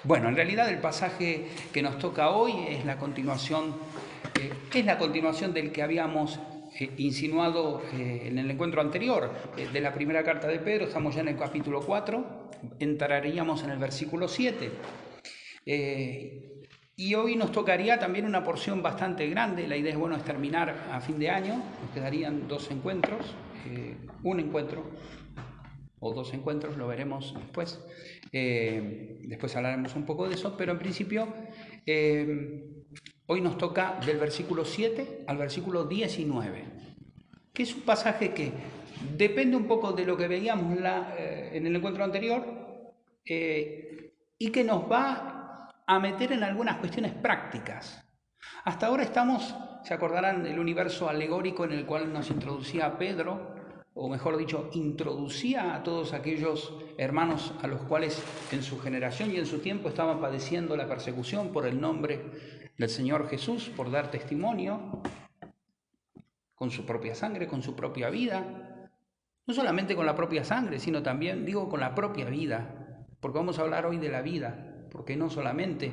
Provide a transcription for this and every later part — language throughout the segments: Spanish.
Bueno, en realidad el pasaje que nos toca hoy es la continuación del que habíamos insinuado en el encuentro anterior, de la primera carta de Pedro. Estamos ya en el capítulo 4, entraríamos en el versículo 7. Y hoy nos tocaría también una porción bastante grande. La idea es, bueno, es terminar a fin de año. Nos quedarían dos encuentros, un encuentro o dos encuentros, lo veremos después. Después hablaremos un poco de eso, pero en principio hoy nos toca del versículo 7 al versículo 19, que es un pasaje que depende un poco de lo que veíamos en el encuentro anterior, y que nos va a meter en algunas cuestiones prácticas. Hasta ahora estamos, se acordarán, del universo alegórico en el cual nos introducía Pedro, o mejor dicho, introducía a todos aquellos hermanos a los cuales en su generación y en su tiempo estaban padeciendo la persecución por el nombre del Señor Jesús, por dar testimonio con su propia sangre, con su propia vida. No solamente con la propia sangre, sino también, digo, con la propia vida, porque vamos a hablar hoy de la vida, porque no solamente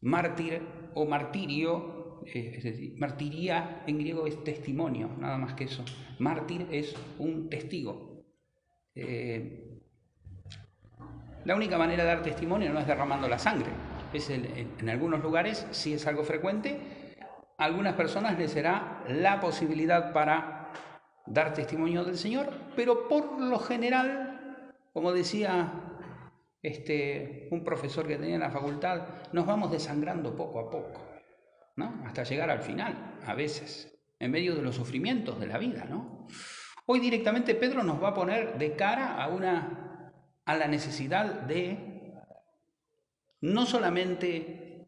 mártir o martirio, es decir, martiría en griego es testimonio, nada más que eso. Mártir es un testigo. La única manera de dar testimonio no es derramando la sangre. En algunos lugares sí es algo frecuente. A algunas personas les será la posibilidad para dar testimonio del Señor, pero por lo general, como decía un profesor que tenía en la facultad, nos vamos desangrando poco a poco, ¿no? Hasta llegar al final, a veces, en medio de los sufrimientos de la vida, ¿no? Hoy directamente Pedro nos va a poner de cara a la necesidad de no solamente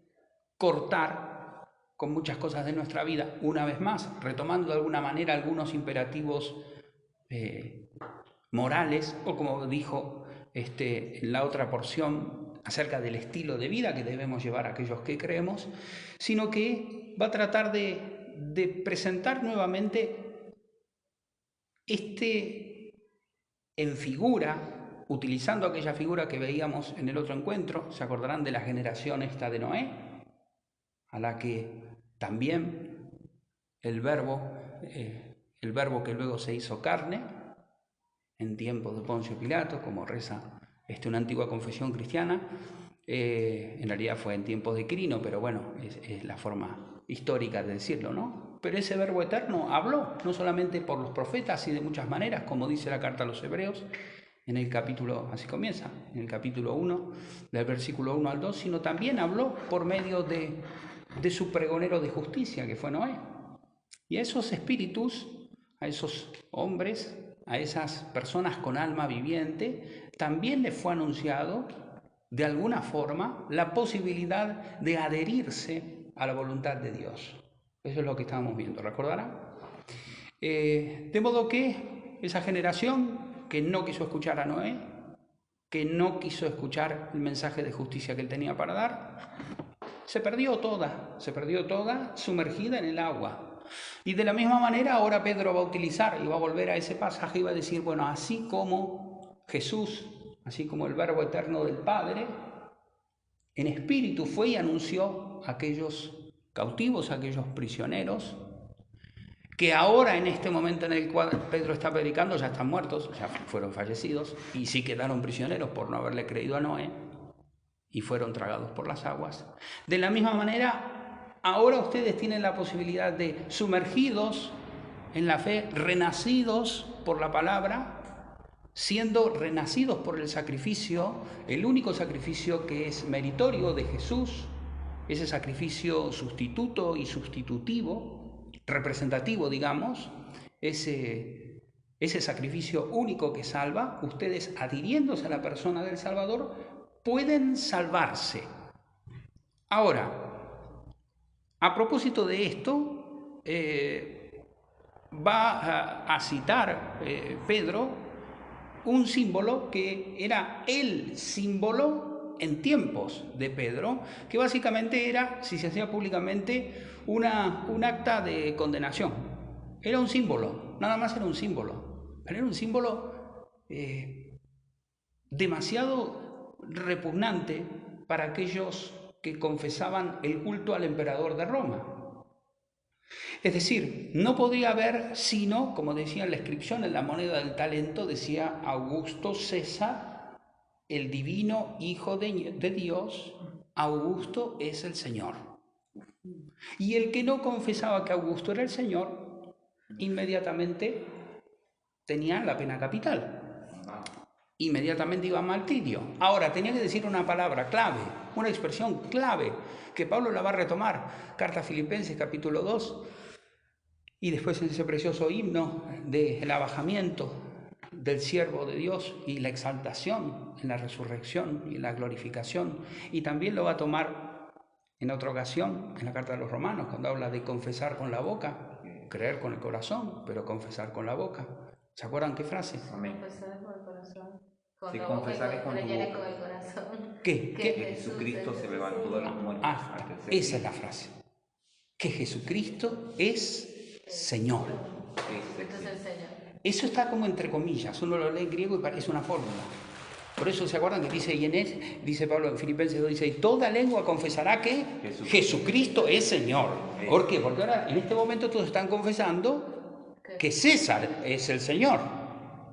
cortar con muchas cosas de nuestra vida, una vez más, retomando de alguna manera algunos imperativos morales, o como dijo en la otra porción acerca del estilo de vida que debemos llevar aquellos que creemos, sino que va a tratar de presentar nuevamente en figura, utilizando aquella figura que veíamos en el otro encuentro. Se acordarán de la generación esta de Noé, a la que también el verbo, el verbo que luego se hizo carne, en tiempos de Poncio Pilato, como reza una antigua confesión cristiana. En realidad fue en tiempos de Quirino, pero bueno, es la forma histórica de decirlo, ¿no? Pero ese verbo eterno habló, no solamente por los profetas y de muchas maneras, como dice la carta a los Hebreos, en el capítulo, así comienza, en el capítulo 1, del versículo 1 al 2, sino también habló por medio de su pregonero de justicia, que fue Noé. Y a esos espíritus, a esos hombres, a esas personas con alma viviente, también les fue anunciado de alguna forma la posibilidad de adherirse a la voluntad de Dios. Eso es lo que estábamos viendo, ¿recordarán? De modo que esa generación que no quiso escuchar a Noé, que no quiso escuchar el mensaje de justicia que él tenía para dar, se perdió toda sumergida en el agua. Y de la misma manera ahora Pedro va a utilizar y va a volver a ese pasaje y va a decir, bueno, así como Jesús, así como el Verbo eterno del Padre, en espíritu fue y anunció a aquellos cautivos, a aquellos prisioneros, que ahora en este momento en el cual Pedro está predicando ya están muertos, ya fueron fallecidos, y sí quedaron prisioneros por no haberle creído a Noé, y fueron tragados por las aguas. De la misma manera, ahora ustedes tienen la posibilidad de, sumergidos en la fe, renacidos por la palabra, siendo renacidos por el sacrificio, el único sacrificio que es meritorio de Jesús, ese sacrificio sustituto y sustitutivo, representativo, digamos, ese sacrificio único que salva, ustedes adhiriéndose a la persona del Salvador, pueden salvarse. Ahora, a propósito de esto, va a citar Pedro un símbolo que era el símbolo en tiempos de Pedro, que básicamente era, si se hacía públicamente, un acta de condenación. Era un símbolo, nada más era un símbolo, pero era un símbolo demasiado repugnante para aquellos que confesaban el culto al emperador de Roma. Es decir, no podía haber sino, como decía en la inscripción en la moneda del talento, decía Augusto César, el divino Hijo de Dios, Augusto es el Señor. Y el que no confesaba que Augusto era el Señor, inmediatamente tenía la pena capital. Inmediatamente iba a martirio. Ahora, tenía que decir una palabra clave, una expresión clave, que Pablo la va a retomar. Carta a Filipenses, capítulo 2, y después en ese precioso himno del abajamiento del siervo de Dios y la exaltación en la resurrección y en la glorificación. Y también lo va a tomar en otra ocasión, en la carta de los Romanos, cuando habla de confesar con la boca, creer con el corazón, pero confesar con la boca. ¿Se acuerdan qué frase? Confesar con el corazón. Si confesar es con tu boca. Con el corazón. ¿Qué? Que Jesucristo se levantó de los muertos. Esa es la frase. Que Jesucristo es Señor. Jesucristo es el Señor. Eso está como entre comillas, uno lo lee en griego y parece una fórmula. Por eso se acuerdan que dice, y en él, dice Pablo en Filipenses 2, dice, y toda lengua confesará que Jesucristo es Señor. ¿Por qué? Porque ahora en este momento todos están confesando que César es el Señor.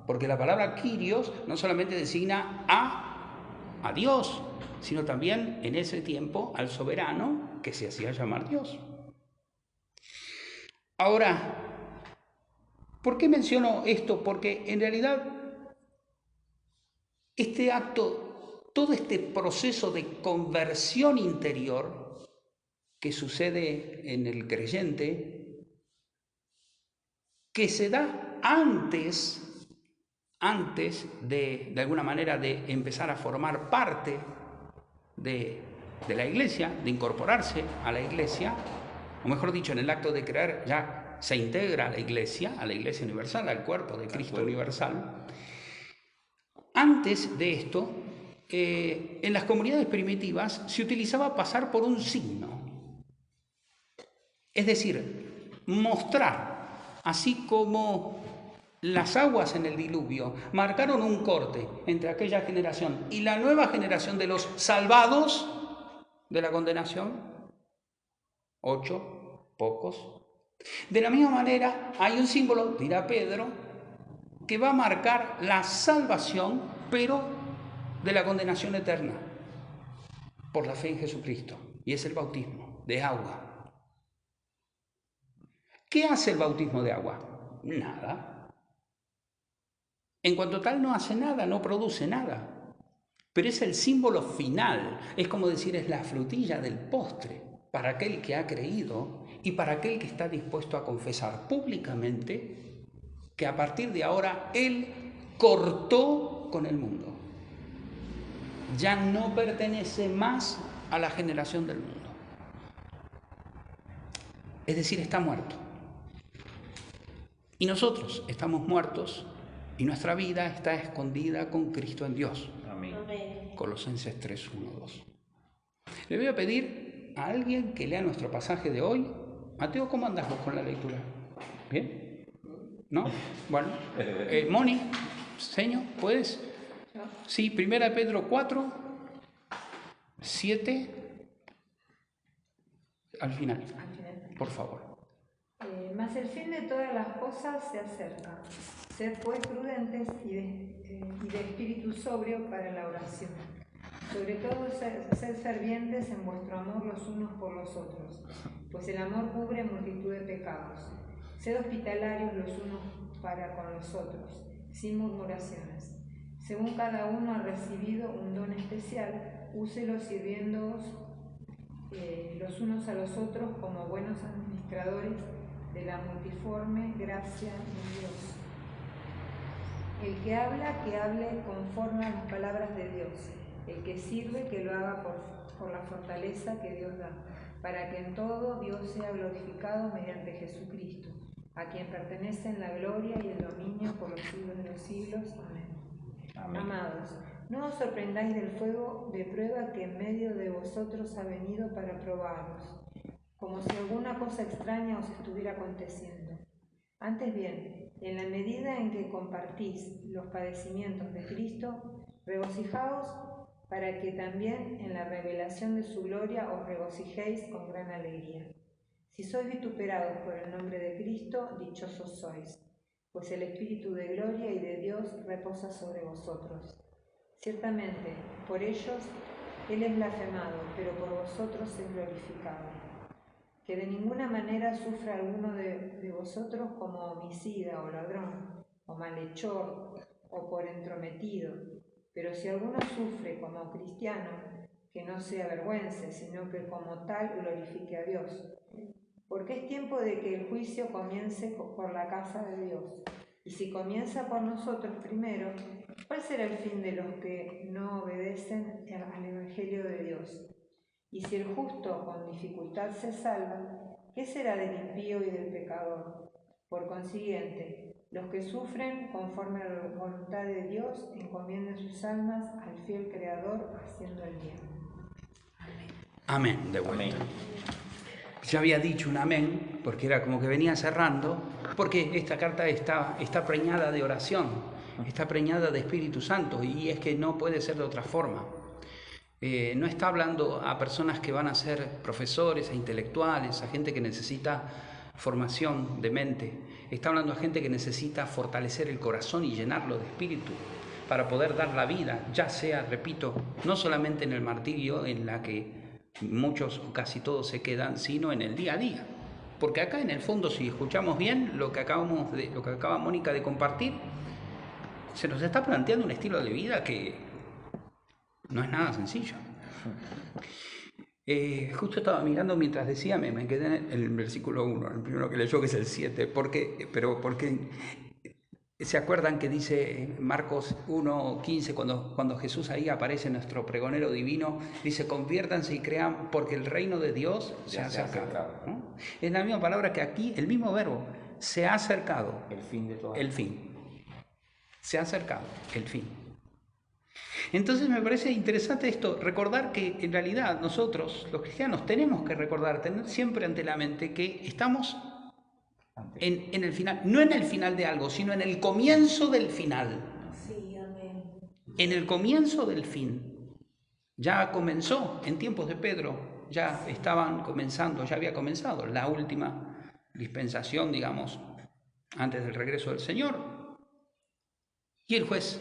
Porque la palabra Kyrios no solamente designa a Dios, sino también en ese tiempo al soberano que se hacía llamar Dios. Ahora, ¿por qué menciono esto? Porque en realidad este acto, todo este proceso de conversión interior que sucede en el creyente, que se da antes de alguna manera, de empezar a formar parte de la iglesia, de incorporarse a la iglesia, o mejor dicho, en el acto de creer ya se integra a la iglesia universal, al cuerpo de Cristo universal. Antes de esto, en las comunidades primitivas se utilizaba pasar por un signo. Es decir, mostrar, así como las aguas en el diluvio marcaron un corte entre aquella generación y la nueva generación de los salvados de la condenación, 8, pocos. De la misma manera, hay un símbolo, dirá Pedro, que va a marcar la salvación, pero de la condenación eterna, por la fe en Jesucristo, y es el bautismo de agua. ¿Qué hace el bautismo de agua? Nada. En cuanto tal no hace nada, no produce nada, pero es el símbolo final, es como decir, es la frutilla del postre, para aquel que ha creído y para aquel que está dispuesto a confesar públicamente que a partir de ahora él cortó con el mundo. Ya no pertenece más a la generación del mundo. Es decir, está muerto. Y nosotros estamos muertos y nuestra vida está escondida con Cristo en Dios. Amén. Colosenses 3, 1, 2. Le voy a pedir a alguien que lea nuestro pasaje de hoy. Mateo, ¿cómo andas vos con la lectura? ¿Bien? ¿No? Bueno. Moni, Señor, ¿puedes? Sí, 1 Pedro 4, 7, al final, por favor. Mas el fin de todas las cosas se acerca. Sed pues prudentes y de espíritu sobrio para la oración. Sobre todo, sed fervientes en vuestro amor los unos por los otros, pues el amor cubre multitud de pecados. Sed hospitalarios los unos para con los otros, sin murmuraciones. Según cada uno ha recibido un don especial, úselo sirviéndoos los unos a los otros como buenos administradores de la multiforme gracia de Dios. El que hable conforme a las palabras de Dios. El que sirve, que lo haga por la fortaleza que Dios da, para que en todo Dios sea glorificado mediante Jesucristo, a quien pertenecen la gloria y el dominio por los siglos de los siglos. Amén. Amén. Amados, no os sorprendáis del fuego de prueba que en medio de vosotros ha venido para probaros, como si alguna cosa extraña os estuviera aconteciendo. Antes bien, en la medida en que compartís los padecimientos de Cristo, regocijaos para que también en la revelación de su gloria os regocijéis con gran alegría. Si sois vituperados por el nombre de Cristo, dichosos sois, pues el Espíritu de gloria y de Dios reposa sobre vosotros. Ciertamente, por ellos Él es blasfemado, pero por vosotros es glorificado. Que de ninguna manera sufra alguno de vosotros como homicida o ladrón, o malhechor, o por entrometido. Pero si alguno sufre como cristiano, que no se avergüence, sino que como tal glorifique a Dios. Porque es tiempo de que el juicio comience por la casa de Dios. Y si comienza por nosotros primero, ¿cuál será el fin de los que no obedecen al Evangelio de Dios? Y si el justo con dificultad se salva, ¿qué será del impío y del pecador? Por consiguiente, los que sufren conforme a la voluntad de Dios encomienden sus almas al fiel Creador haciendo el bien. Amén, de vuelta. Amén. Ya había dicho un amén, porque era como que venía cerrando, porque esta carta está preñada de oración, está preñada de Espíritu Santo, y es que no puede ser de otra forma. No está hablando a personas que van a ser profesores, a intelectuales, a gente que necesita formación de mente. Está hablando a gente que necesita fortalecer el corazón y llenarlo de espíritu para poder dar la vida, ya sea, repito, no solamente en el martirio en la que muchos o casi todos se quedan, sino en el día a día. Porque acá en el fondo, si escuchamos bien lo que acaba Mónica de compartir, se nos está planteando un estilo de vida que no es nada sencillo. Justo estaba mirando mientras decía, me quedé en el versículo 1, el primero que leyó, que es el 7, porque ¿se acuerdan que dice Marcos 1:15, cuando Jesús ahí aparece, nuestro pregonero divino, dice: conviértanse y crean porque el reino de Dios se ha acercado, ¿no? Es la misma palabra que aquí, el mismo verbo, se ha acercado. El fin de todo. El fin. Se ha acercado, el fin. Entonces me parece interesante esto, recordar que en realidad nosotros, los cristianos, tenemos que recordar, tener siempre ante la mente que estamos en el final, no en el final de algo, sino en el comienzo del final. Sí, amén. En el comienzo del fin. Ya comenzó, en tiempos de Pedro, ya había comenzado la última dispensación, digamos, antes del regreso del Señor. Y el juez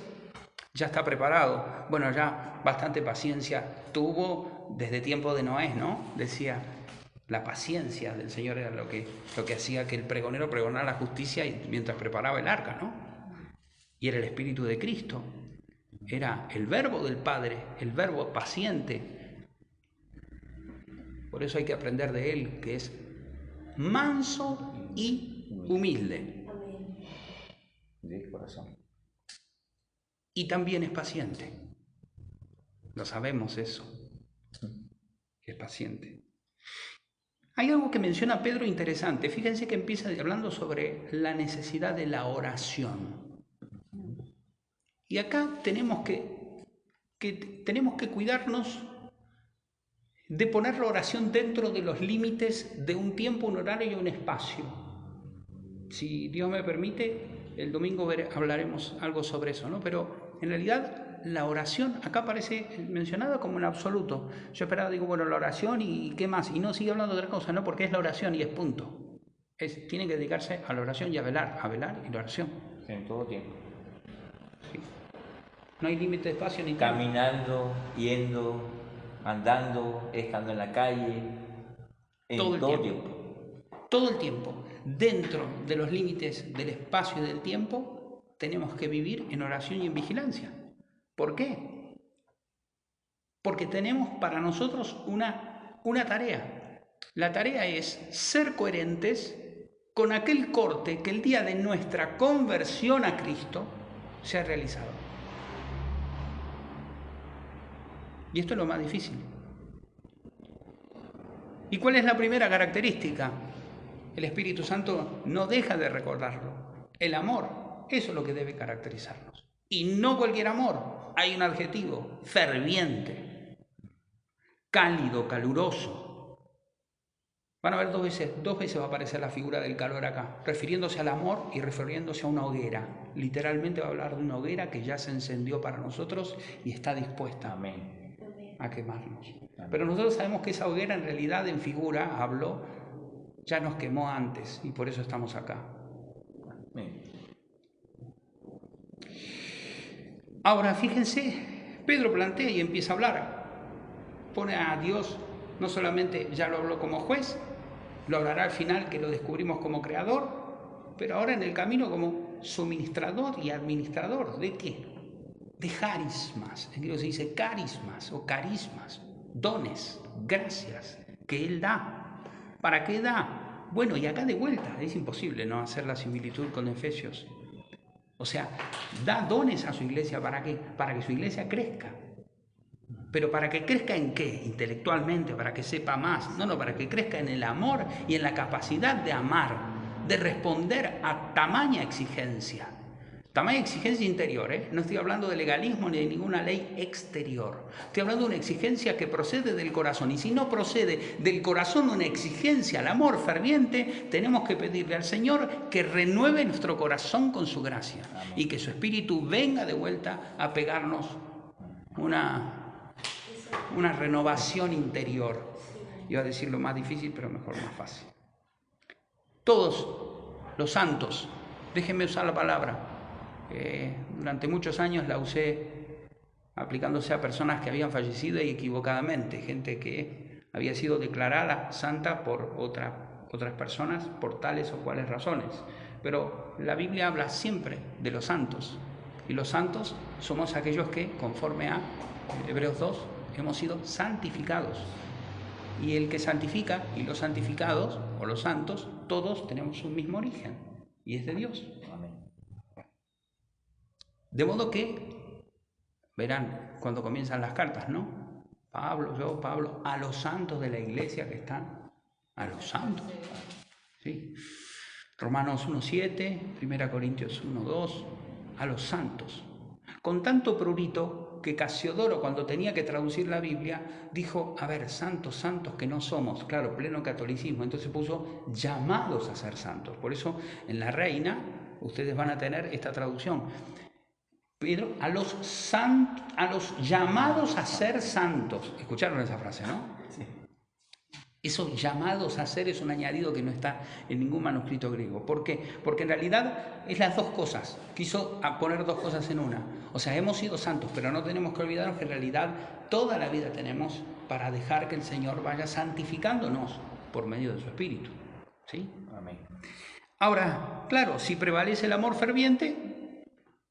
ya está preparado. Bueno, ya bastante paciencia tuvo desde tiempo de Noé, ¿no? Decía, la paciencia del Señor era lo que hacía que el pregonero pregonara la justicia mientras preparaba el arca, ¿no? Y era el Espíritu de Cristo. Era el verbo del Padre, el verbo paciente. Por eso hay que aprender de Él, que es manso y humilde. Amén. De corazón. Y también es paciente. Lo sabemos eso, que es paciente. Hay algo que menciona Pedro interesante. Fíjense que empieza hablando sobre la necesidad de la oración. Y acá tenemos que cuidarnos de poner la oración dentro de los límites de un tiempo, un horario y un espacio. Si Dios me permite, el domingo hablaremos algo sobre eso, ¿no? Pero en realidad la oración acá aparece mencionada como en absoluto. Yo esperaba, digo, bueno, la oración y qué más. Y no sigue hablando de otra cosa, ¿no? Porque es la oración y es punto. Tienen que dedicarse a la oración y a velar y la oración. En todo tiempo. Sí. No hay límite de espacio ni Caminando, yendo, andando, estando en la calle. En todo el tiempo. Todo el tiempo. Dentro de los límites del espacio y del tiempo, tenemos que vivir en oración y en vigilancia. ¿Por qué? Porque tenemos para nosotros una tarea. La tarea es ser coherentes con aquel corte que el día de nuestra conversión a Cristo se ha realizado. Y esto es lo más difícil. ¿Y cuál es la primera característica? El Espíritu Santo no deja de recordarlo. El amor, eso es lo que debe caracterizarnos. Y no cualquier amor, hay un adjetivo: ferviente, cálido, caluroso. Van a ver dos veces va a aparecer la figura del calor acá, refiriéndose al amor y refiriéndose a una hoguera. Literalmente va a hablar de una hoguera que ya se encendió para nosotros y está dispuesta. Amén. quemarnos. Pero nosotros sabemos que esa hoguera en realidad en figura, habló, ya nos quemó antes y por eso estamos acá. Ahora fíjense, Pedro plantea y empieza a hablar. Pone a Dios, no solamente ya lo habló como juez, lo hablará al final que lo descubrimos como creador, pero ahora en el camino como suministrador y administrador. ¿De qué? De carismas. En griego se dice carismas o carismas, dones, gracias que Él da. ¿Para qué da? Bueno, y acá de vuelta, es imposible no hacer la similitud con Efesios. O sea, da dones a su iglesia, ¿para qué? Para que su iglesia crezca. ¿Pero para que crezca en qué? Intelectualmente, para que sepa más. No, para que crezca en el amor y en la capacidad de amar, de responder a tamaña exigencia. Tamaña exigencia interior, ¿eh? No estoy hablando de legalismo ni de ninguna ley exterior. Estoy hablando de una exigencia que procede del corazón. Y si no procede del corazón una exigencia, el amor ferviente, tenemos que pedirle al Señor que renueve nuestro corazón con su gracia. Amén. Y que su Espíritu venga de vuelta a pegarnos una renovación interior. Iba a decir lo más difícil, pero mejor más fácil. Todos los santos, déjenme usar la palabra. Durante muchos años la usé aplicándose a personas que habían fallecido y equivocadamente, gente que había sido declarada santa por otras personas por tales o cuales razones. Pero la Biblia habla siempre de los santos, y los santos somos aquellos que, conforme a Hebreos 2, hemos sido santificados. Y el que santifica y los santificados, o los santos, todos tenemos un mismo origen, y es de Dios. Amén. De modo que, verán, cuando comienzan las cartas, ¿no? Pablo, a los santos de la iglesia que están, a los santos. ¿Sí? Romanos 1:7, 1 Corintios 1:2, a los santos. Con tanto prurito que Casiodoro, cuando tenía que traducir la Biblia, dijo, a ver, santos que no somos, claro, pleno catolicismo, entonces puso llamados a ser santos. Por eso en la Reina ustedes van a tener esta traducción. Pedro, a los llamados a ser santos. ¿Escucharon esa frase, no? Sí. Esos llamados a ser es un añadido que no está en ningún manuscrito griego. ¿Por qué? Porque en realidad es las dos cosas. Quiso poner dos cosas en una. O sea, hemos sido santos, pero no tenemos que olvidarnos que en realidad toda la vida tenemos para dejar que el Señor vaya santificándonos por medio de su Espíritu. ¿Sí? Amén. Ahora, claro, si prevalece el amor ferviente,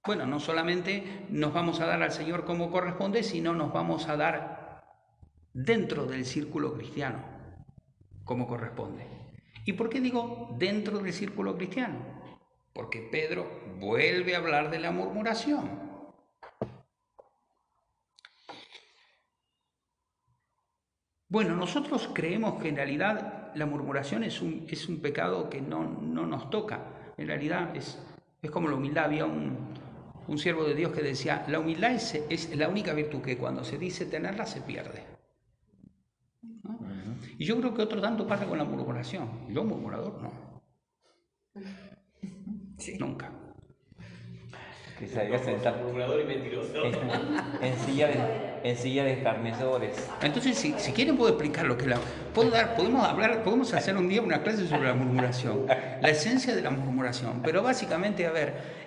bueno, no solamente nos vamos a dar al Señor como corresponde, sino nos vamos a dar dentro del círculo cristiano, como corresponde. ¿Y por qué digo dentro del círculo cristiano? Porque Pedro vuelve a hablar de la murmuración. Bueno, nosotros creemos que en realidad la murmuración es un pecado que no nos toca. En realidad es como la humildad. Había un siervo de Dios que decía, la humildad es la única virtud que cuando se dice tenerla se pierde. ¿No? Y yo creo que otro tanto pasa con la murmuración. Yo murmurador no. Sí. Nunca. Que se había sentado murmurador y mentiroso. En silla de escarnecedores. Entonces, si quieren puedo explicar lo que podemos hacer un día una clase sobre la murmuración, la esencia de la murmuración. Pero básicamente, a ver,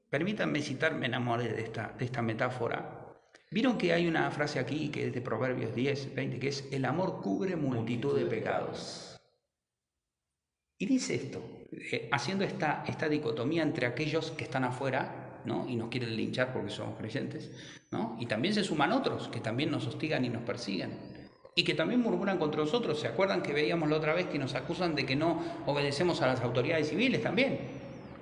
permítanme citar, me enamoré de esta metáfora. Vieron que hay una frase aquí que es de Proverbios 10:20, que es el amor cubre multitud de pecados. Y dice esto, haciendo esta dicotomía entre aquellos que están afuera, ¿no? Y nos quieren linchar porque somos creyentes, ¿no? Y también se suman otros que también nos hostigan y nos persiguen y que también murmuran contra nosotros. ¿Se acuerdan que veíamos la otra vez que nos acusan de que no obedecemos a las autoridades civiles también?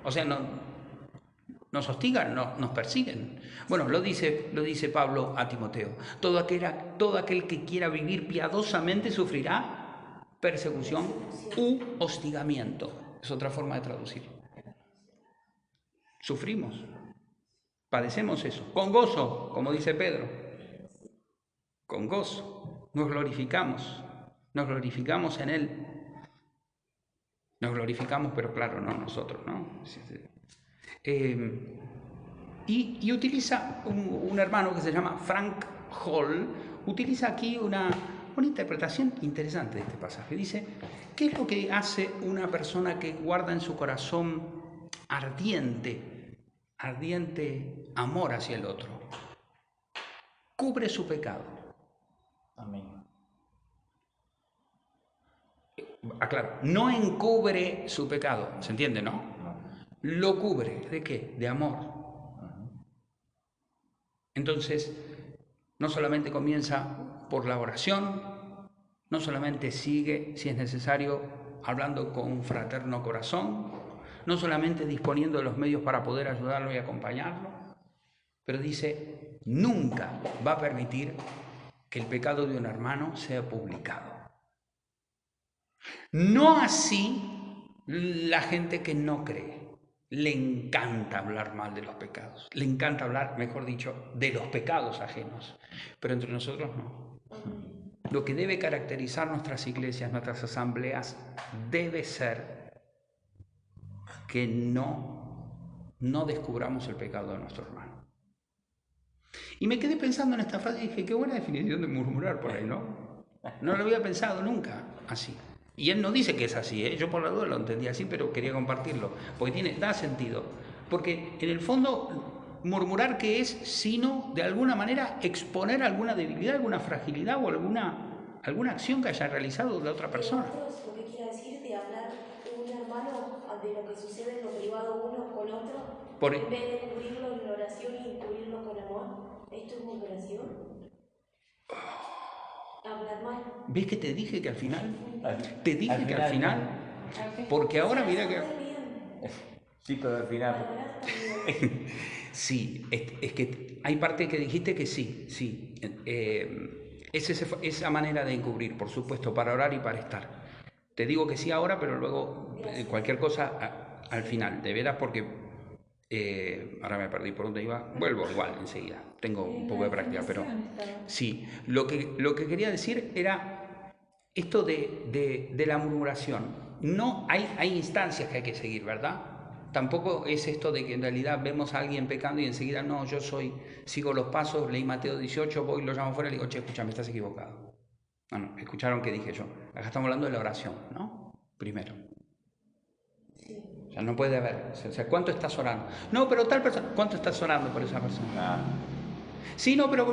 O sea, nos hostigan, nos persiguen. Bueno, lo dice Pablo a Timoteo. Todo aquel que quiera vivir piadosamente sufrirá persecución u hostigamiento. Es otra forma de traducir. Sufrimos, padecemos eso, con gozo, como dice Pedro, con gozo, nos glorificamos en Él. Nos glorificamos, pero claro, no nosotros, ¿no? Y utiliza un hermano que se llama Frank Hall, utiliza aquí una interpretación interesante de este pasaje. Dice, ¿qué es lo que hace una persona que guarda en su corazón ardiente amor hacia el otro? Cubre su pecado. Amén. Aclaro, no encubre su pecado, ¿se entiende, no? Lo cubre, ¿de qué? De amor. Entonces, no solamente comienza por la oración, no solamente sigue, si es necesario, hablando con un fraterno corazón, no solamente disponiendo de los medios para poder ayudarlo y acompañarlo, pero dice, nunca va a permitir que el pecado de un hermano sea publicado. No así la gente que no cree. Le encanta hablar mal de los pecados. Le encanta hablar, mejor dicho, de los pecados ajenos. Pero entre nosotros no. Lo que debe caracterizar nuestras iglesias, nuestras asambleas, debe ser que no descubramos el pecado de nuestro hermano. Y me quedé pensando en esta frase y dije, qué buena definición de murmurar por ahí, ¿no? No lo había pensado nunca así. Y él no dice que es así, ¿eh? Yo por la duda lo entendí así, pero quería compartirlo, porque da sentido. Porque en el fondo, murmurar, ¿qué es? Sino, de alguna manera, exponer alguna debilidad, alguna fragilidad o alguna acción que haya realizado la otra persona. Lo que quiere decir de hablar un hermano de lo que sucede en lo privado uno con otro, en vez de cubrirlo en oración y cubrirlo con amor, ¿esto es murmuración? Hablar mal. ¿Ves que te dije que al final? Te dije que al final, porque ahora mira que... Sí, pero al final... Sí, es que hay parte que dijiste que sí. Es esa manera de encubrir, por supuesto, para orar y para estar. Te digo que sí ahora, pero luego cualquier cosa al final, de veras, porque ahora me perdí por dónde iba. Vuelvo igual enseguida, tengo un poco de práctica, pero sí. Lo que quería decir era esto de la murmuración. No hay instancias que hay que seguir, ¿verdad? Tampoco es esto de que en realidad vemos a alguien pecando y enseguida, no, sigo los pasos, leí Mateo 18, voy, lo llamo fuera y le digo, che, escúchame, estás equivocado. No, escucharon qué dije yo. Acá estamos hablando de la oración, ¿no? Primero. O sea, no puede haber. O sea, ¿cuánto estás orando? No, pero tal persona. ¿Cuánto estás orando por esa persona? Sí, no, pero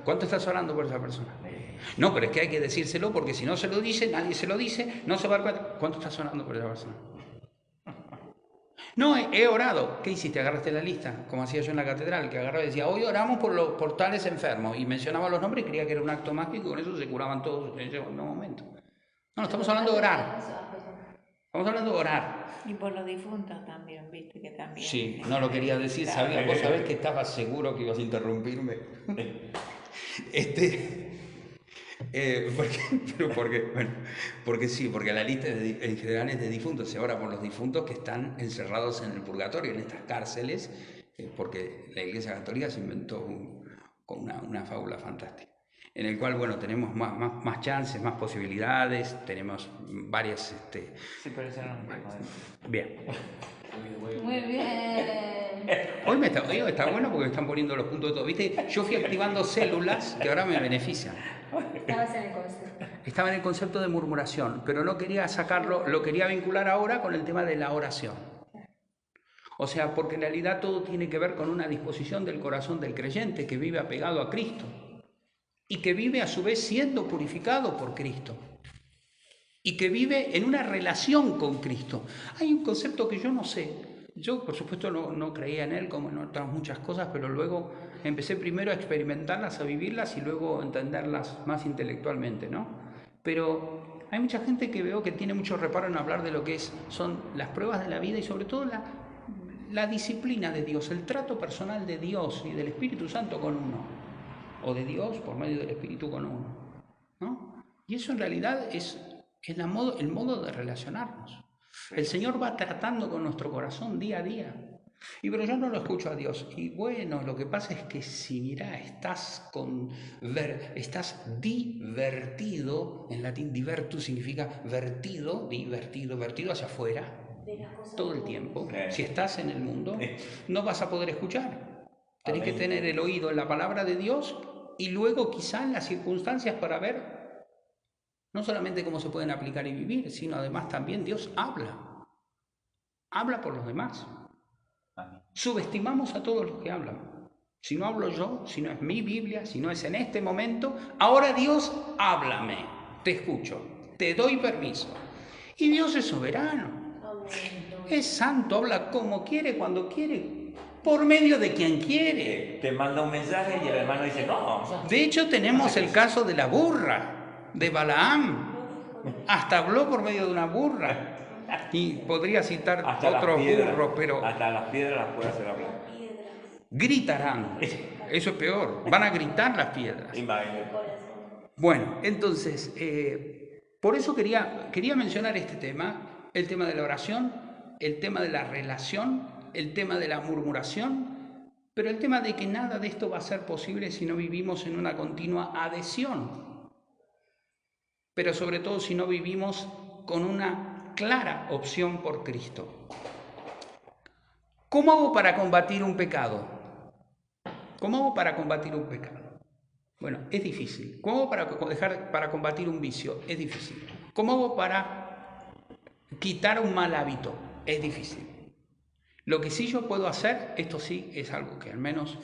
¿cuánto estás orando por esa persona? No, pero es que hay que decírselo porque si no se lo dice, nadie se lo dice, no se va a dar cuenta. ¿Cuánto estás orando por esa persona? No, he orado. ¿Qué hiciste? Agarraste la lista, como hacía yo en la catedral, que agarraba y decía, hoy oramos por tales enfermos, y mencionaba los nombres y creía que era un acto mágico y con eso se curaban todos en ese momento. No, estamos hablando de orar. Estamos hablando de orar. Y por los difuntos también, viste que también. Sí, no lo quería decir, vos sabés que estaba seguro que ibas a interrumpirme. Porque sí, porque la lista en general es de difuntos, se ora por los difuntos que están encerrados en el purgatorio, en estas cárceles, porque la Iglesia Católica se inventó con una fábula fantástica, en el cual, bueno, tenemos más chances, más posibilidades, tenemos varias... Sí, pero eso no es Bien. Muy bien. Hoy está bueno porque me están poniendo los puntos de todo. ¿Viste? Yo fui activando células que ahora me benefician. Estabas en el concepto. Estaba en el concepto de murmuración, pero no quería sacarlo, lo quería vincular ahora con el tema de la oración. O sea, porque en realidad todo tiene que ver con una disposición del corazón del creyente que vive apegado a Cristo y que vive a su vez siendo purificado por Cristo y que vive en una relación con Cristo. Hay un concepto que yo no sé. Yo, por supuesto, no creía en él como en otras muchas cosas, pero luego empecé primero a experimentarlas, a vivirlas y luego a entenderlas más intelectualmente, ¿no? Pero hay mucha gente que veo que tiene mucho reparo en hablar de lo que son las pruebas de la vida y sobre todo la disciplina de Dios, el trato personal de Dios y del Espíritu Santo con uno, o de Dios por medio del Espíritu con uno, ¿no? Y eso en realidad es el modo de relacionarnos. El Señor va tratando con nuestro corazón día a día. Pero yo no lo escucho a Dios. Y bueno, lo que pasa es que si mirá, estás divertido, en latín divertus significa vertido hacia afuera, todo el tiempo. Si estás en el mundo, no vas a poder escuchar. Tenés que tener el oído en la palabra de Dios y luego quizá en las circunstancias para ver no solamente cómo se pueden aplicar y vivir, sino además también Dios habla. Habla por los demás. Subestimamos a todos los que hablan. Si no hablo yo, si no es mi Biblia, si no es en este momento, ahora Dios, háblame, te escucho, te doy permiso. Y Dios es soberano, es santo, habla como quiere, cuando quiere, por medio de quien quiere. Te manda un mensaje y el hermano dice, no. De hecho, tenemos el caso de la burra, de Balaam. Hasta habló por medio de una burra. Y podría citar hasta otros burros, pero... Hasta las piedras las puede hacer hablar. Gritarán. Eso es peor. Van a gritar las piedras. Bueno, entonces, por eso quería mencionar este tema, el tema de la oración, el tema de la relación, el tema de la murmuración, pero el tema de que nada de esto va a ser posible si no vivimos en una continua adhesión. Pero sobre todo si no vivimos con una clara opción por Cristo. ¿Cómo hago para combatir un pecado? ¿Cómo hago para combatir un pecado? Bueno, es difícil. ¿Cómo hago para combatir un vicio? Es difícil. ¿Cómo hago para quitar un mal hábito? Es difícil. Lo que sí yo puedo hacer, esto sí es algo que al menos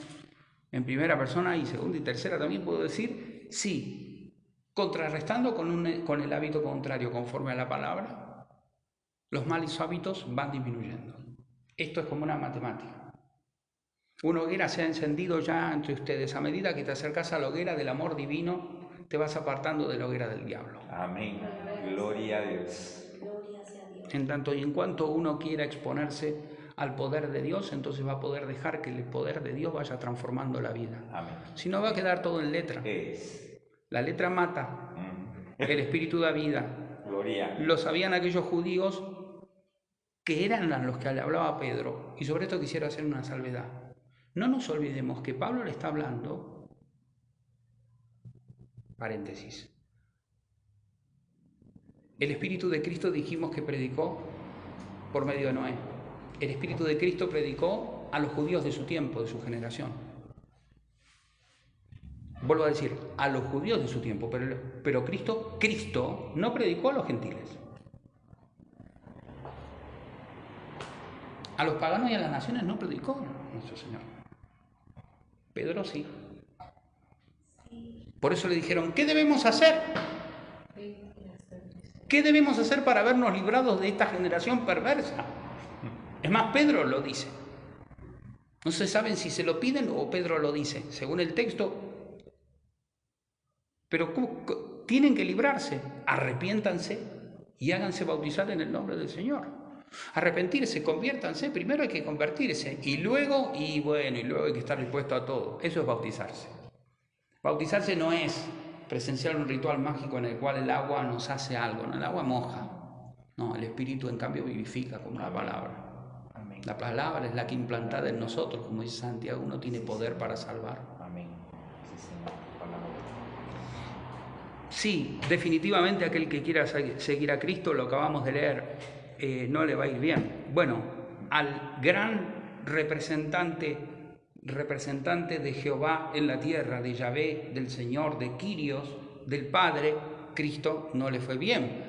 en primera persona y segunda y tercera también puedo decir, sí, contrarrestando con el hábito contrario conforme a la palabra, los malos hábitos van disminuyendo. Esto es como una matemática. Una hoguera se ha encendido ya entre ustedes. A medida que te acercas a la hoguera del amor divino, te vas apartando de la hoguera del diablo. Amén. Gloria a Dios. En tanto y en cuanto uno quiera exponerse al poder de Dios, entonces va a poder dejar que el poder de Dios vaya transformando la vida. Amén. Si no, va a quedar todo en letra. La letra mata, el espíritu da vida. Gloria. Lo sabían aquellos judíos que eran a los que le hablaba Pedro, y sobre esto quisiera hacer una salvedad. No nos olvidemos que Pablo le está hablando, paréntesis, el Espíritu de Cristo dijimos que predicó por medio de Noé. El Espíritu de Cristo predicó a los judíos de su tiempo, de su generación. Vuelvo a decir, a los judíos de su tiempo, pero Cristo no predicó a los gentiles. A los paganos y a las naciones no predicó nuestro Señor. Pedro sí. Por eso le dijeron, ¿qué debemos hacer? ¿Qué debemos hacer para vernos librados de esta generación perversa? Es más, Pedro lo dice. No se saben si se lo piden o Pedro lo dice, según el texto. Pero tienen que librarse, arrepiéntanse y háganse bautizar en el nombre del Señor. Arrepentirse, conviértanse, primero hay que convertirse y luego hay que estar dispuesto a todo. Eso es bautizarse. Bautizarse no es presenciar un ritual mágico en el cual el agua nos hace algo, no, el agua moja. No, el Espíritu en cambio vivifica como la palabra. Amén. La palabra es la que implantada en nosotros, como dice Santiago, uno tiene poder para salvar. Amén. Sí, Señor. Palabra. Sí, definitivamente aquel que quiera seguir a Cristo, lo acabamos de leer, no le va a ir bien. Bueno, al gran representante de Jehová en la tierra, de Yahvé, del Señor, de Kyrios, del Padre, Cristo no le fue bien.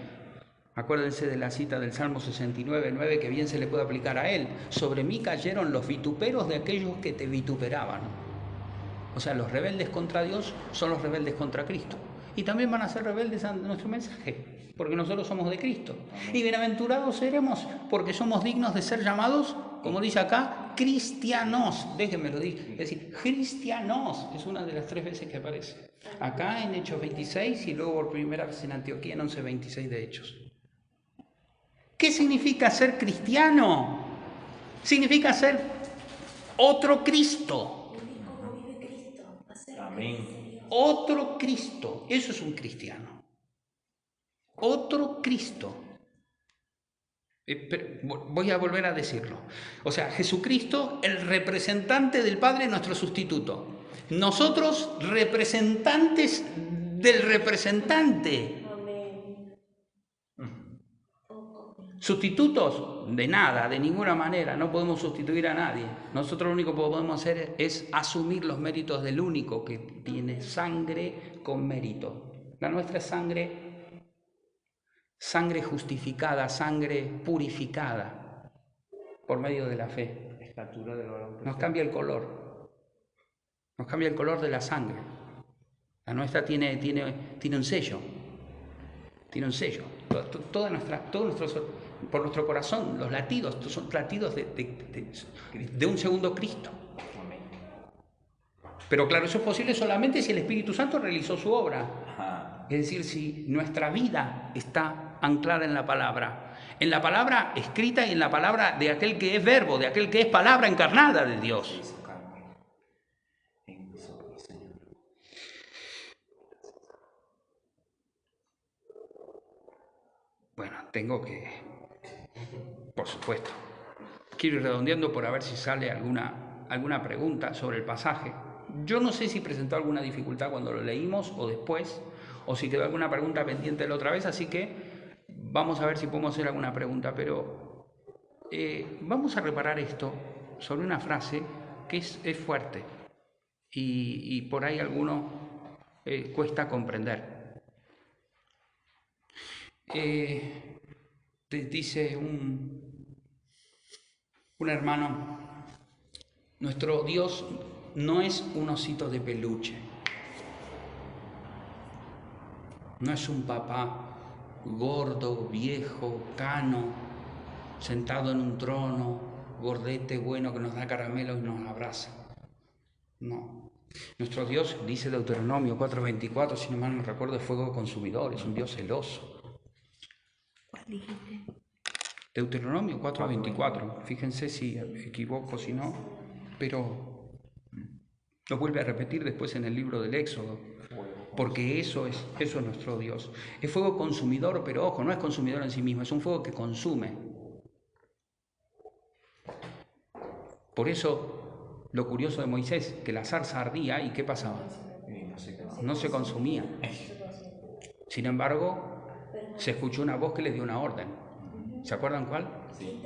Acuérdense de la cita del Salmo 69:9 que bien se le puede aplicar a él. Sobre mí cayeron los vituperos de aquellos que te vituperaban. O sea, los rebeldes contra Dios son los rebeldes contra Cristo. Y también van a ser rebeldes a nuestro mensaje, porque nosotros somos de Cristo. Y bienaventurados seremos porque somos dignos de ser llamados, como dice acá, cristianos. Déjenme lo decir. Es decir, cristianos es una de las 3 veces que aparece. Acá en Hechos 26 y luego por primera vez en Antioquía en 11:26 de Hechos. ¿Qué significa ser cristiano? Significa ser otro Cristo. Amén. Otro Cristo, eso es un cristiano. Otro Cristo. Voy a volver a decirlo. O sea, Jesucristo, el representante del Padre, nuestro sustituto. Nosotros, representantes del representante. Sustitutos de nada, de ninguna manera, no podemos sustituir a nadie. Nosotros lo único que podemos hacer es asumir los méritos del único que tiene sangre con mérito. La nuestra es sangre justificada, sangre purificada por medio de la fe. Estatura del varón. Nos cambia el color. Nos cambia el color de la sangre. La nuestra tiene un sello. Tiene un sello. Todo nuestro, por nuestro corazón, los latidos son latidos de un segundo Cristo. Pero claro, eso es posible solamente si el Espíritu Santo realizó su obra. Ajá. Es decir, si nuestra vida está anclada en la palabra escrita y en la palabra de aquel que es verbo, de aquel que es palabra encarnada de Dios. Bueno, tengo que, por supuesto, quiero ir redondeando por a ver si sale alguna pregunta sobre el pasaje. Yo no sé si presentó alguna dificultad cuando lo leímos o después, o si quedó alguna pregunta pendiente la otra vez, así que vamos a ver si podemos hacer alguna pregunta, pero vamos a reparar esto sobre una frase que es fuerte y por ahí alguno cuesta comprender. Dice un hermano, nuestro Dios no es un osito de peluche, no es un papá gordo, viejo, cano, sentado en un trono, gordete bueno que nos da caramelo y nos abraza. No. Nuestro Dios, dice Deuteronomio 4:24, si no mal no recuerdo, es fuego consumidor, es un Dios celoso. Dijiste. Deuteronomio 4:24, fíjense si me equivoco, si no, pero lo vuelve a repetir después en el libro del Éxodo, porque eso es nuestro Dios. Es fuego consumidor, pero ojo, no es consumidor en sí mismo, es un fuego que consume. Por eso, lo curioso de Moisés, que la zarza ardía y ¿qué pasaba? No se consumía. Sin embargo, se escuchó una voz que les dio una orden. ¿Se acuerdan cuál? Sí.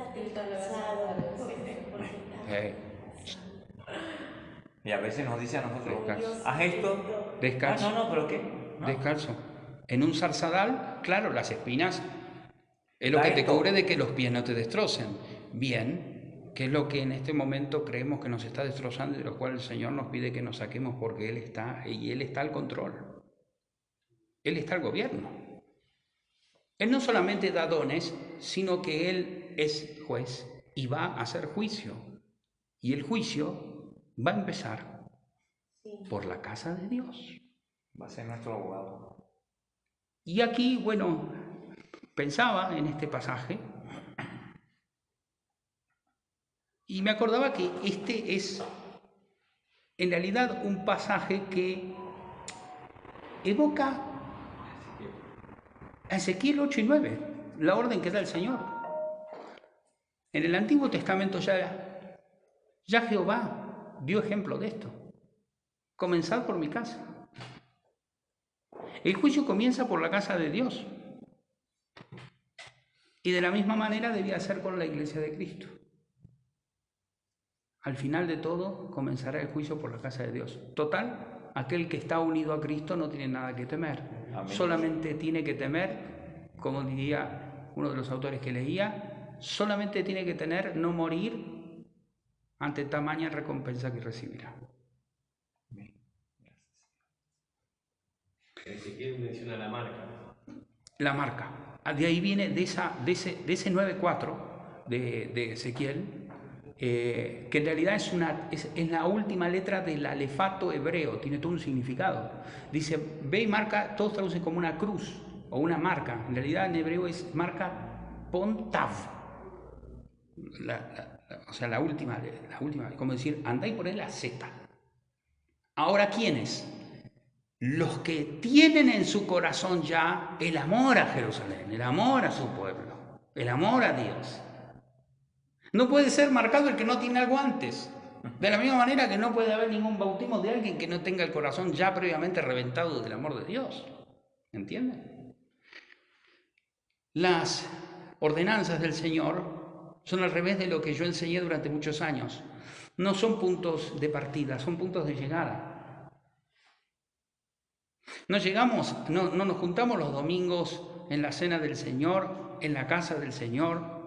Y a veces nos dice a nosotros, haz esto. Descalzo. No, pero ¿qué? No. Descalzo. En un zarzadal, claro, las espinas es lo que te cubre de que los pies no te destrocen. Bien, que es lo que en este momento creemos que nos está destrozando y de lo cual el Señor nos pide que nos saquemos porque Él está al control. Él está al gobierno. Él no solamente da dones, sino que Él es juez y va a hacer juicio. Y el juicio va a empezar por la casa de Dios. Va a ser nuestro abogado. Y aquí, bueno, pensaba en este pasaje y me acordaba que este es en realidad un pasaje que evoca a Ezequiel 8 y 9, la orden que da el Señor. En el Antiguo Testamento ya Jehová dio ejemplo de esto. Comenzad por mi casa. El juicio comienza por la casa de Dios. Y de la misma manera debía ser con la iglesia de Cristo. Al final de todo comenzará el juicio por la casa de Dios. Total, aquel que está unido a Cristo no tiene nada que temer. Amén. Solamente tiene que temer, como diría uno de los autores que leía, solamente tiene que temer no morir ante tamaña recompensa que recibirá. Ezequiel menciona la marca. La marca. De ahí viene de ese 9:4 de Ezequiel, que en realidad es la última letra del alefato hebreo, tiene todo un significado. Dice, ve y marca, todos traducen como una cruz o una marca. En realidad en hebreo es marca pontav. La última, como decir, andáis por ahí la Z. Ahora, ¿quiénes? Los que tienen en su corazón ya el amor a Jerusalén, el amor a su pueblo, el amor a Dios. No puede ser marcado el que no tiene algo antes. De la misma manera que no puede haber ningún bautismo de alguien que no tenga el corazón ya previamente reventado del amor de Dios. ¿Entienden? Las ordenanzas del Señor son al revés de lo que yo enseñé durante muchos años. No son puntos de partida, son puntos de llegada. No nos juntamos los domingos en la cena del Señor, en la casa del Señor,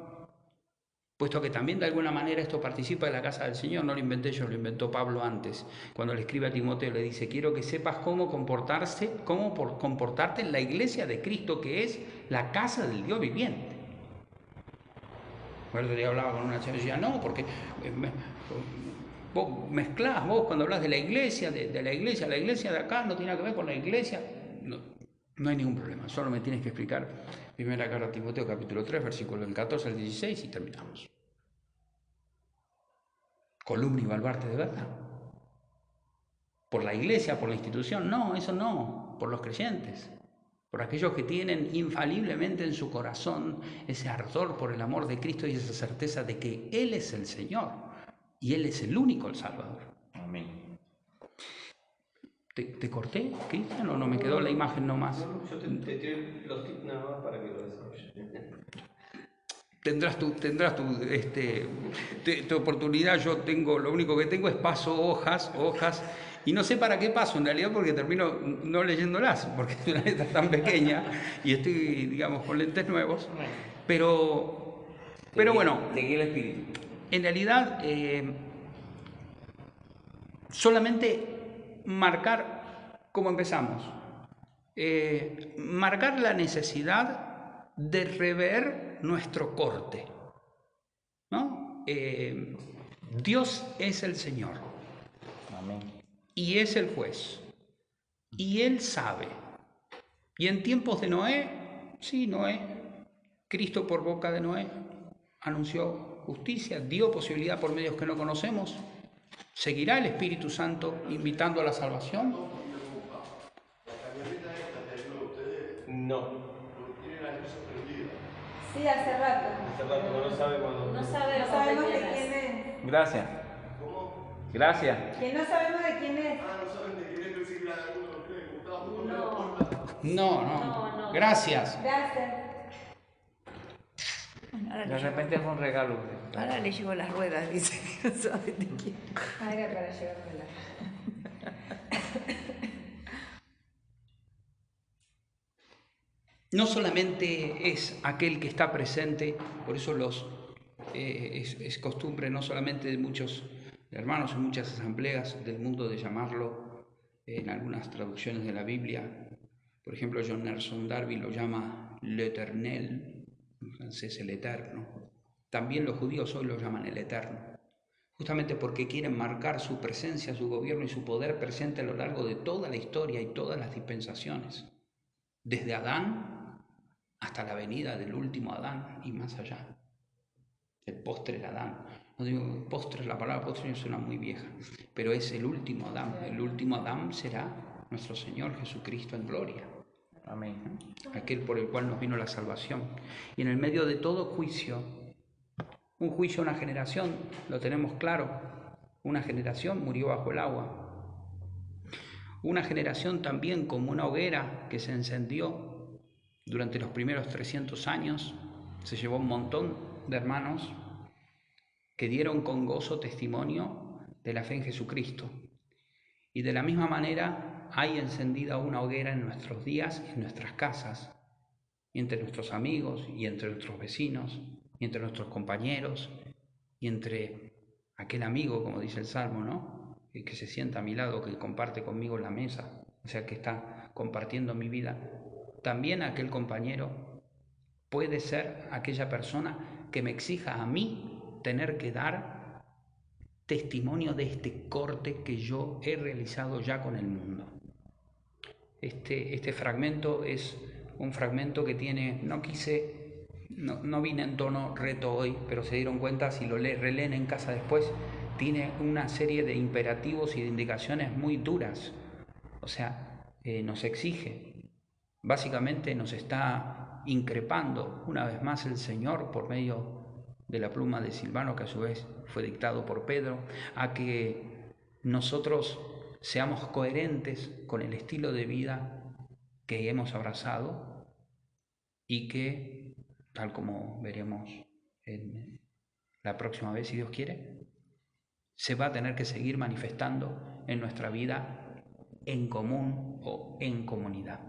puesto que también de alguna manera esto participa de la casa del Señor. No lo inventé yo, lo inventó Pablo antes. Cuando le escribe a Timoteo, le dice: quiero que sepas cómo comportarte en la iglesia de Cristo, que es la casa del Dios viviente. El otro día hablaba con una chica y decía: no, porque vos mezclás, vos cuando hablas de la iglesia la iglesia de acá no tiene nada que ver con la iglesia. No hay ningún problema, solo me tienes que explicar primera carta a Timoteo, capítulo 3, versículos del 14 al 16 y terminamos. Columna y baluarte de verdad. Por la iglesia, por la institución, no, eso no, por los creyentes. Por aquellos que tienen infaliblemente en su corazón ese ardor por el amor de Cristo y esa certeza de que Él es el Señor y Él es el único el Salvador. Amén. ¿Te corté, Cristian, o no me quedó la imagen nomás? No, yo te tiré los tips nada más para que lo desarrolles. Tendrás tu oportunidad. Yo lo único que tengo es paso hojas, y no sé para qué paso en realidad, porque termino no leyéndolas, porque es una letra tan pequeña y estoy, digamos, con lentes nuevos. Pero bueno, Seguí el espíritu. en realidad solamente marcar cómo empezamos, marcar la necesidad de rever nuestro corte, ¿no? Dios es el Señor. Amén. Y es el juez. Y Él sabe. Y en tiempos de Noé, sí, Noé, Cristo por boca de Noé anunció justicia, dio posibilidad por medios que no conocemos. ¿Seguirá el Espíritu Santo invitando a la salvación? No. Sí, hace rato. Hace rato que no sabe cuándo. No sabemos, No sabemos de de quién quién es. es. Gracias. Gracias. Que no sabemos de quién es. No. Gracias. Gracias. Ahora De repente es un regalo. ahora le llevo las ruedas, dice que no sabe de quién. Ah, era para llevármela. No solamente es aquel que está presente, por eso es costumbre no solamente de muchos hermanos en muchas asambleas del mundo de llamarlo en algunas traducciones de la Biblia. Por ejemplo, John Nelson Darby lo llama l'Éternel, en francés el eterno. También los judíos hoy lo llaman el eterno, justamente porque quieren marcar su presencia, su gobierno y su poder presente a lo largo de toda la historia y todas las dispensaciones, desde Adán hasta la venida del último Adán y más allá, el postrer Adán. No digo postre, la palabra postre suena muy vieja, pero es el último Adán. El último Adán será nuestro Señor Jesucristo en gloria. Amén. Aquel por el cual nos vino la salvación. Y en el medio de todo juicio, un juicio a una generación, lo tenemos claro, una generación murió bajo el agua. Una generación también como una hoguera que se encendió durante los primeros 300 años, se llevó un montón de hermanos que dieron con gozo testimonio de la fe en Jesucristo. Y de la misma manera hay encendida una hoguera en nuestros días, en nuestras casas, y entre nuestros amigos, y entre nuestros vecinos, y entre nuestros compañeros, y entre aquel amigo, como dice el Salmo, ¿no? El que se sienta a mi lado, que comparte conmigo la mesa, o sea, que está compartiendo mi vida. También aquel compañero puede ser aquella persona que me exija a mí tener que dar testimonio de este corte que yo he realizado ya con el mundo. Este fragmento es un fragmento que tiene, no vine en tono reto hoy, pero se dieron cuenta, si lo releen en casa después, tiene una serie de imperativos y de indicaciones muy duras. O sea, nos exige. Básicamente nos está increpando una vez más el Señor por medio de la pluma de Silvano, que a su vez fue dictado por Pedro, a que nosotros seamos coherentes con el estilo de vida que hemos abrazado y que tal como veremos en la próxima vez, si Dios quiere, se va a tener que seguir manifestando en nuestra vida en común o en comunidad.